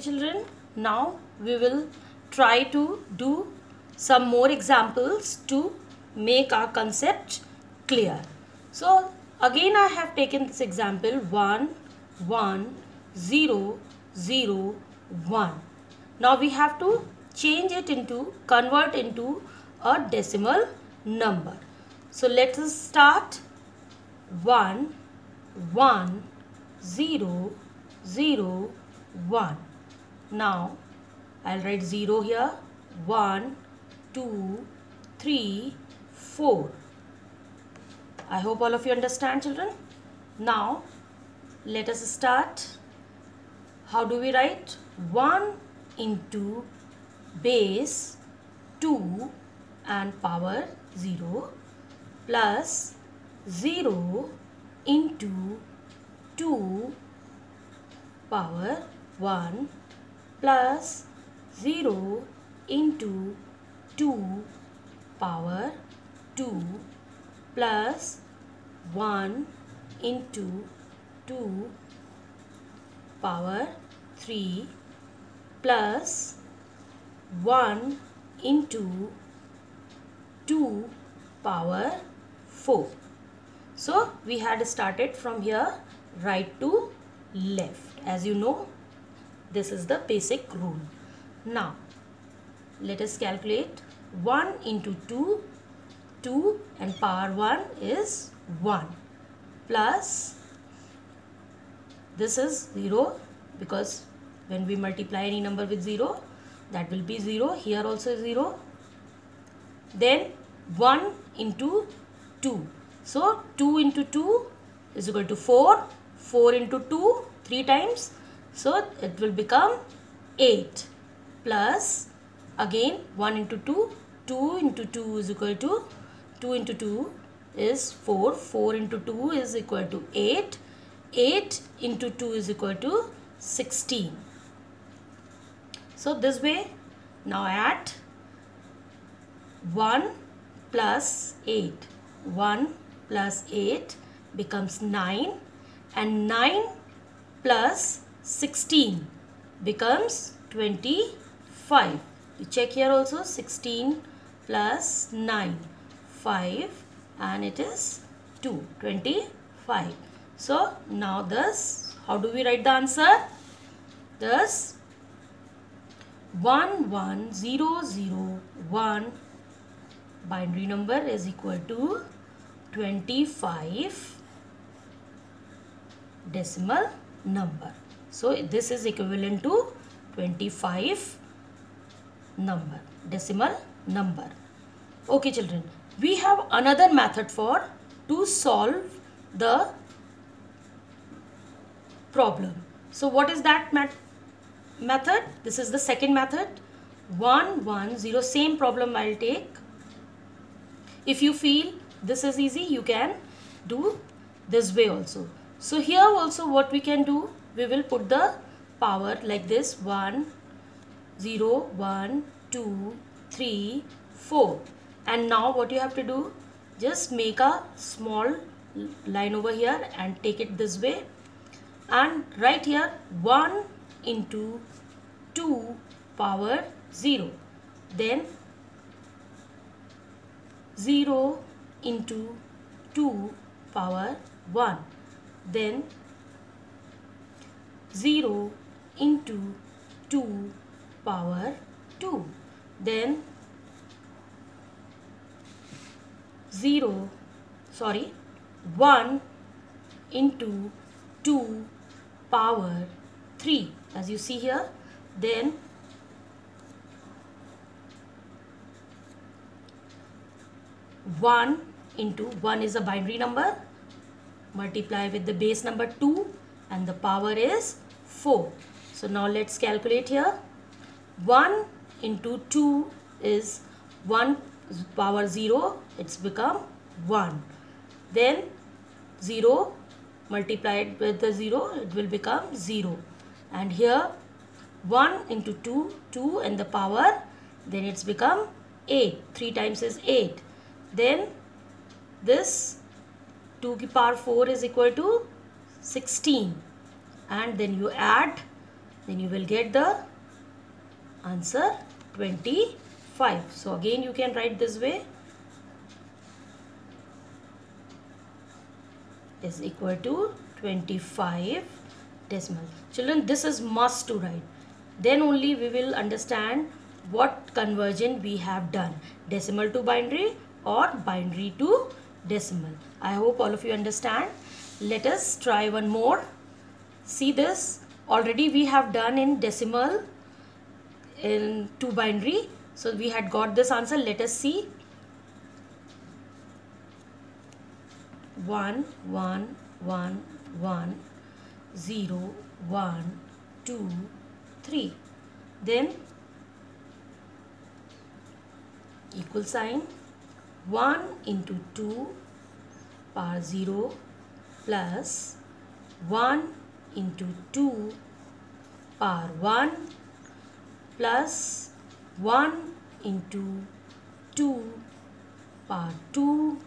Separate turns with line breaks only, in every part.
Children, now we will try to do some more examples to make our concept clear. So again I have taken this example 1 1 0 0 1. Now we have to change it into, convert into a decimal number. So let us start 1 1 0 0 1. Now I'll write 0 here. 1 2 3 4. I hope all of you understand, children. Now let us start. How do we write? 1 into base 2 and power 0 plus 0 into 2 power 1 plus 0 into 2 power 2 plus 1 into 2 power 3 plus 1 into 2 power 4. So we had started from here right to left. As you know, this is the basic rule. Now let us calculate. 1 into 2, 2 and power 1 is 1 plus, this is 0 because when we multiply any number with 0, that will be 0. Here also 0. Then 1 into 2. So 2 into 2 is equal to 4. 4 into 2, 3 times. So it will become 8 plus again 1 into 2. 2 into 2 is equal to, 2 into 2 is 4. 4 into 2 is equal to 8. 8 into 2 is equal to 16. So this way, now add 1 plus 8. 1 plus 8 becomes 9 and 9 plus 16 becomes 25. You check here also, 16 plus 9, 5 and it is 2, 25. So now thus, how do we write the answer? Thus 1 1 0 0 1 binary number is equal to 25 decimal number. So this is equivalent to 25 number, decimal number. Okay children, we have another method for to solve the problem. So what is that method? This is the second method. 1 1 0, same problem I'll take. If you feel this is easy, you can do this way also. So here also what we can do, we will put the power like this: 1 0 1 2 3 4. And now what you have to do, just make a small line over here and take it this way and write here 1 into 2 power 0, then 0 into 2 power 1, then 0 into 2 power 2, then 1 into 2 power 3, as you see here, then 1 into 1 is a binary number, multiply with the base number 2 and the power is 4. So now let's calculate here. 1 into 2 is 1 power 0, it's become 1. Then 0 multiplied with the 0, it will become 0. And here 1 into 2, 2 and the power, then it's become 8. 3 times is 8. Then this 2 की power 4 is equal to 16 and then you add then you will get the answer 25. So again you can write this way, is equal to 25 decimal. Children, this is must to write. Then only we will understand what conversion we have done, decimal to binary or binary to decimal. I hope all of you understand. Let us try one more. See this, already we have done in decimal in to binary. So we had got this answer. Let us see. 1 1 1 1 0 1 2 3. Then equal sign, 1 into 2 power 0 plus 1 into 2 power 1 plus 1 into 2 power 2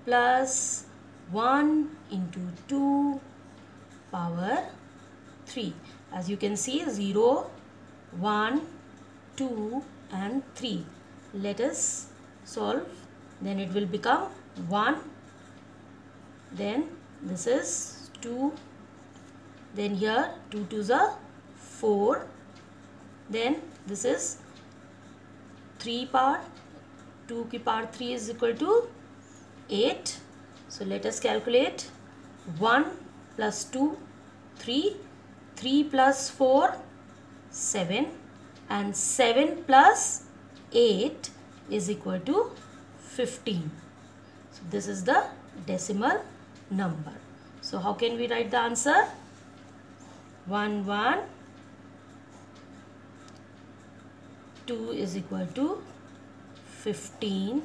plus 1 into 2 power 3. As you can see, 0, 1, 2 and 3. Let us solve. Then it will become 1. Then this is 2. Then here 2 2s are 4. Then this is 3 power 2 की power 3 is equal to 8. So let us calculate. 1 plus 2 3, 3 plus 4 7, and 7 plus 8 is equal to 15. So this is the decimal number. So how can we write the answer? 1 1 2 is equal to 15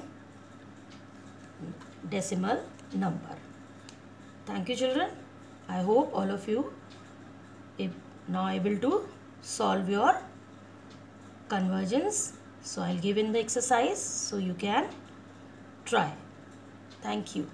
decimal number. Thank you, children. I hope all of you are now able to solve your conversions. So I'll give in the exercise so you can try. Thank you.